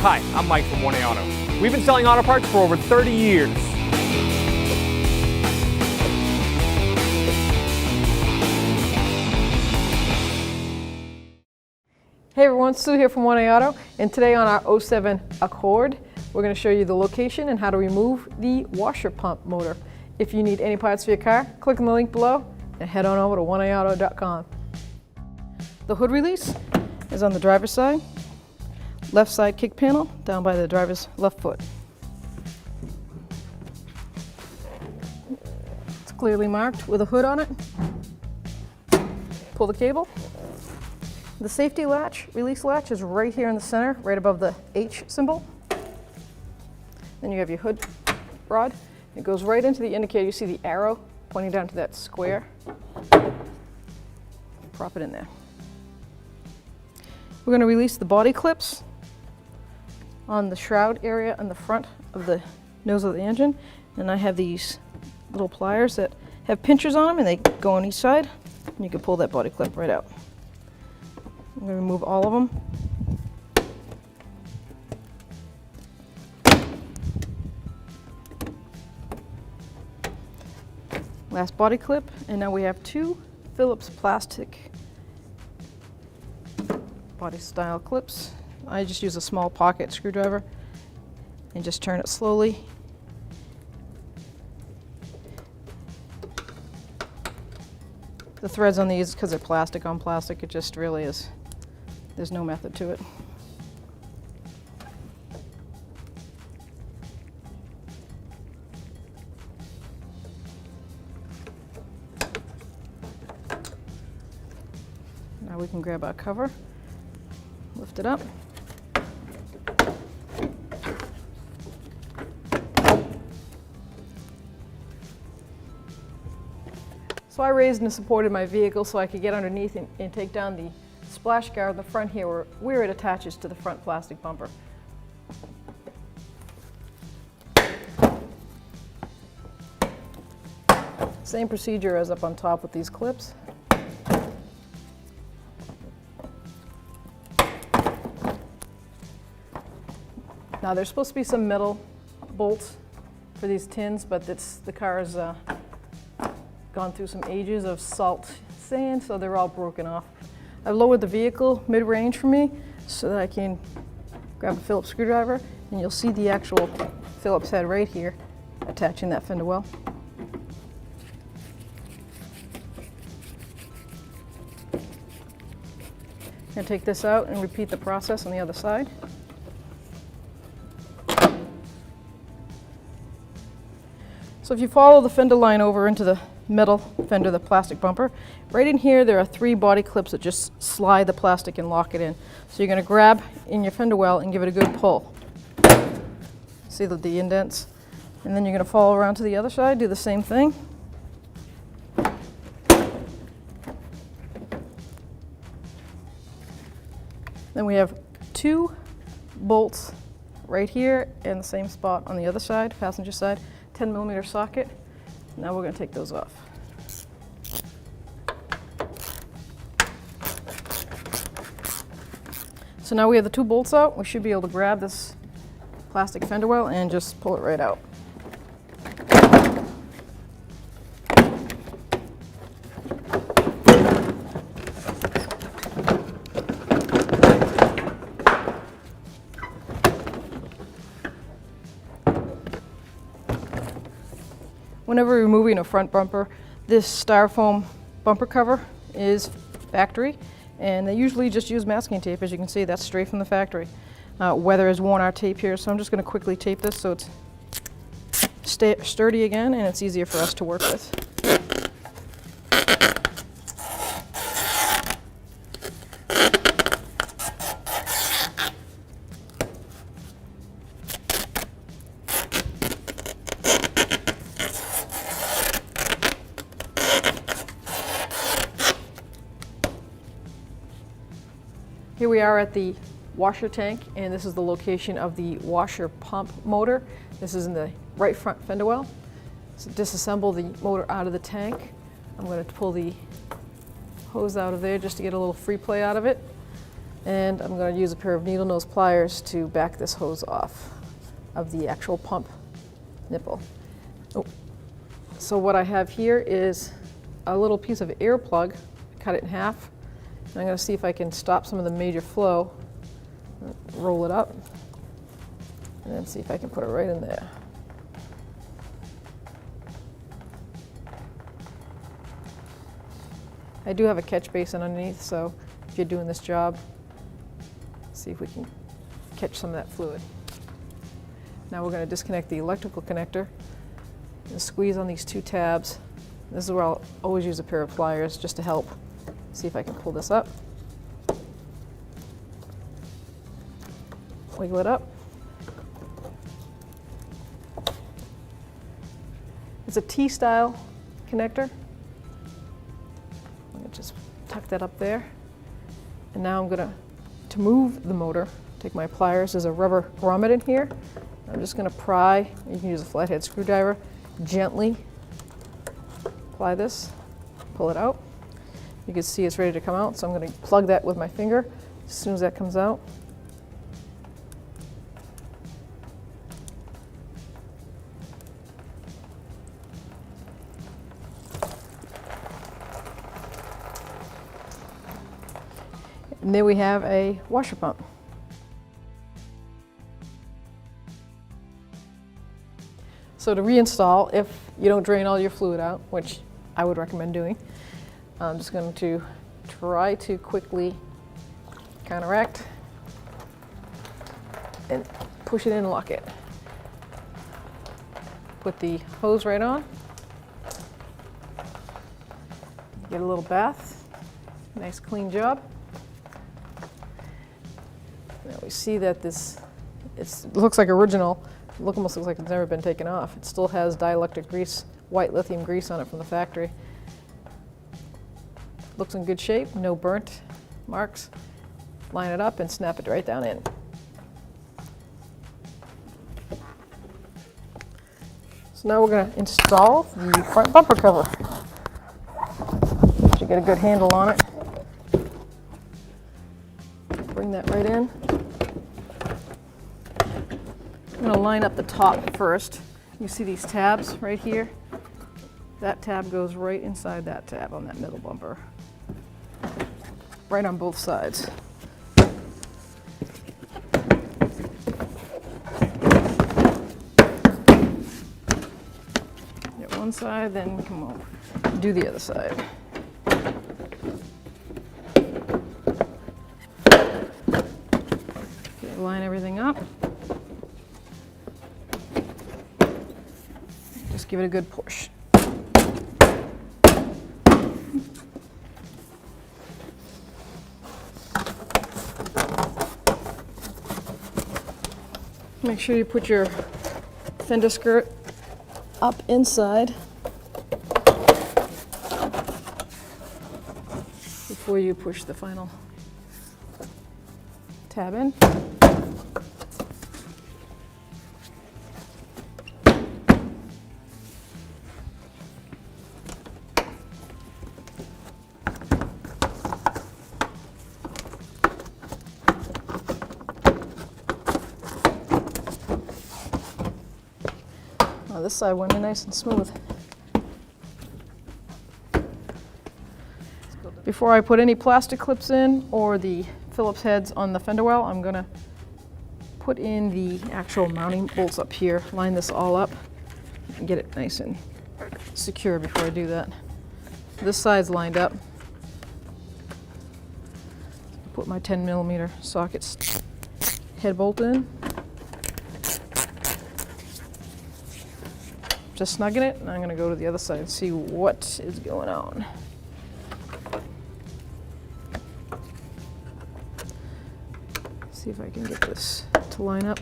Hi, I'm Mike from 1A Auto. We've been selling auto parts for over 30 years. Hey everyone, Sue here from 1A Auto, and today on our 07 Accord, we're going to show you the location and how to remove the washer pump motor. If you need any parts for your car, click on the link below and head on over to 1aauto.com. The hood release is on the driver's side, left side kick panel, down by the driver's left foot. It's clearly marked with a hood on it. Pull the cable. The safety latch, release latch, is right here in the center, right above the H symbol. Then you have your hood rod. It goes right into the indicator. You see the arrow pointing down to that square. Prop it in there. We're going to release the body clips on the shroud area on the front of the nose of the engine. And I have these little pliers that have pinchers on them, and they go on each side. And you can pull that body clip right out. I'm going to remove all of them. Last body clip, and now we have two Phillips plastic body style clips. I just use a small pocket screwdriver and just turn it slowly. The threads on these, because they're plastic on plastic, it just really is, there's no method to it. Now we can grab our cover, lift it up. So I raised and supported my vehicle so I could get underneath and take down the splash guard in the front here where it attaches to the front plastic bumper. Same procedure as up on top with these clips. Now there's supposed to be some metal bolts for these tins, but the car has gone through some ages of salt sand, so they're all broken off. I've lowered the vehicle mid-range for me so that I can grab a Phillips screwdriver, and you'll see the actual Phillips head right here attaching that fender well. I'm going to take this out and repeat the process on the other side. So if you follow the fender line over into the metal fender, the plastic bumper, right in here there are 3 body clips that just slide the plastic and lock it in. So you're going to grab in your fender well and give it a good pull. See the indents? And then you're going to follow around to the other side, do the same thing. Then we have 2 bolts right here and the same spot on the other side, passenger side, 10mm socket. Now we're going to take those off. So now we have the 2 bolts out. We should be able to grab this plastic fender well and just pull it right out. Whenever removing a front bumper, this styrofoam bumper cover is factory, and they usually just use masking tape. As you can see, that's straight from the factory. Weather has worn our tape here, so I'm just going to quickly tape this so it's sturdy again and it's easier for us to work with. Here we are at the washer tank, and this is the location of the washer pump motor. This is in the right front fender well. So disassemble the motor out of the tank. I'm going to pull the hose out of there just to get a little free play out of it. And I'm going to use a pair of needle nose pliers to back this hose off of the actual pump nipple. Oh. So what I have here is a little piece of air plug, cut it in half. And I'm going to see if I can stop some of the major flow, roll it up, and then see if I can put it right in there. I do have a catch basin underneath, so if you're doing this job, see if we can catch some of that fluid. Now we're going to disconnect the electrical connector and squeeze on these two tabs. This is where I'll always use a pair of pliers just to help. See if I can pull this up. Wiggle it up. It's a T-style connector. I'm going to just tuck that up there. And now I'm going to move the motor, take my pliers. There's a rubber grommet in here. I'm just going to pry. You can use a flathead screwdriver. Gently apply this, pull it out. You can see it's ready to come out, so I'm going to plug that with my finger as soon as that comes out. And there we have a washer pump. So to reinstall, if you don't drain all your fluid out, which I would recommend doing, I'm just going to try to quickly counteract and push it in and lock it. Put the hose right on. Get a little bath. Nice clean job. Now we see that it looks like original. It almost looks like it's never been taken off. It still has dielectric grease, white lithium grease on it from the factory. Looks in good shape, no burnt marks. Line it up and snap it right down in. So now we're going to install the front bumper cover. Should get a good handle on it. Bring that right in. I'm going to line up the top first. You see these tabs right here? That tab goes right inside that tab on that middle bumper. Right on both sides. Get one side, then come over. Do the other side. Okay, line everything up. Just give it a good push. Make sure you put your fender skirt up inside before you push the final tab in. This side went in nice and smooth. Before I put any plastic clips in or the Phillips heads on the fender well, I'm going to put in the actual mounting bolts up here, line this all up, and get it nice and secure before I do that. This side's lined up. Put my 10mm sockets head bolt in. Just snugging it, and I'm going to go to the other side and see what is going on. See if I can get this to line up.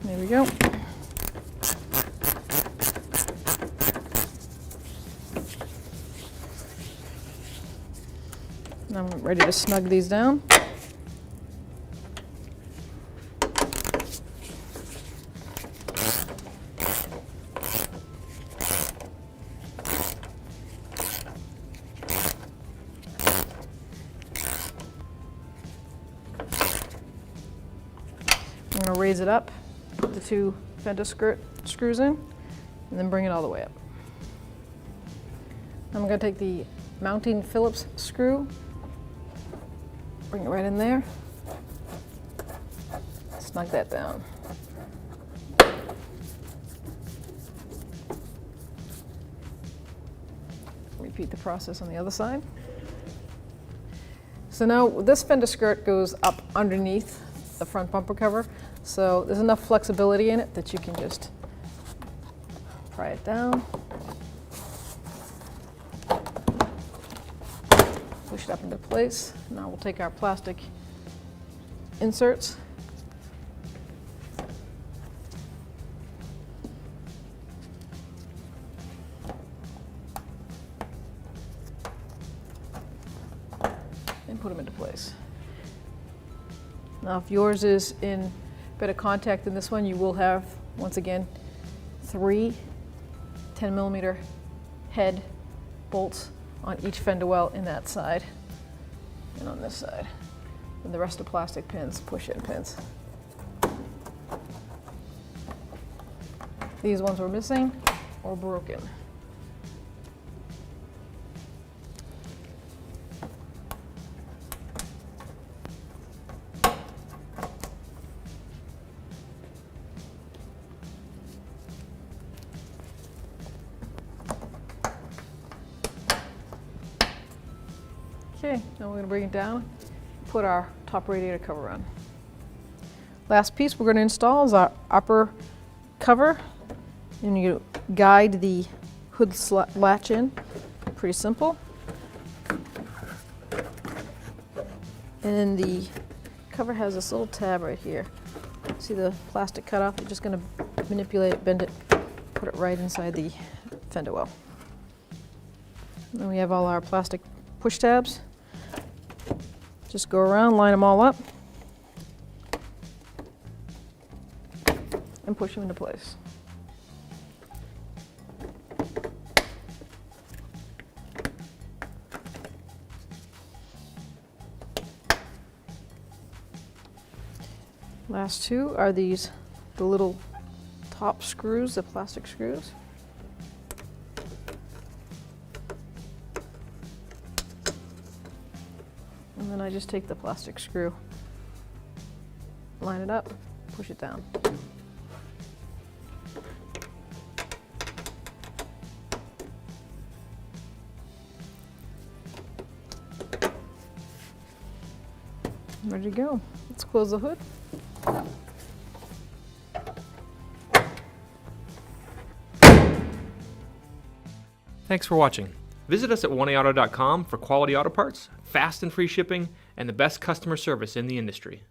There we go. I'm ready to snug these down. I'm going to raise it up, put the 2 fender screws in, and then bring it all the way up. I'm going to take the mounting Phillips screw, bring it right in there, snug that down. Repeat the process on the other side. So now this fender skirt goes up underneath the front bumper cover, so there's enough flexibility in it that you can just pry it down, push it up into place. Now we'll take our plastic inserts, and put them into place. Now if yours is in better contact than this one, you will have, once again, 3 10mm head bolts on each fender well in that side and on this side. And the rest are plastic pins, push-in pins. These ones were missing or broken. Okay, now we're going to bring it down, put our top radiator cover on. Last piece we're going to install is our upper cover, and you guide the hood latch in. Pretty simple. And then the cover has this little tab right here. See the plastic cut off? You're just going to manipulate it, bend it, put it right inside the fender well. And then we have all our plastic push tabs. Just go around, line them all up, and push them into place. Last 2 are the little top screws, the plastic screws. And then I just take the plastic screw, line it up, push it down. Ready to go. Let's close the hood. Thanks for watching. Visit us at oneauto.com for quality auto parts, fast and free shipping, and the best customer service in the industry.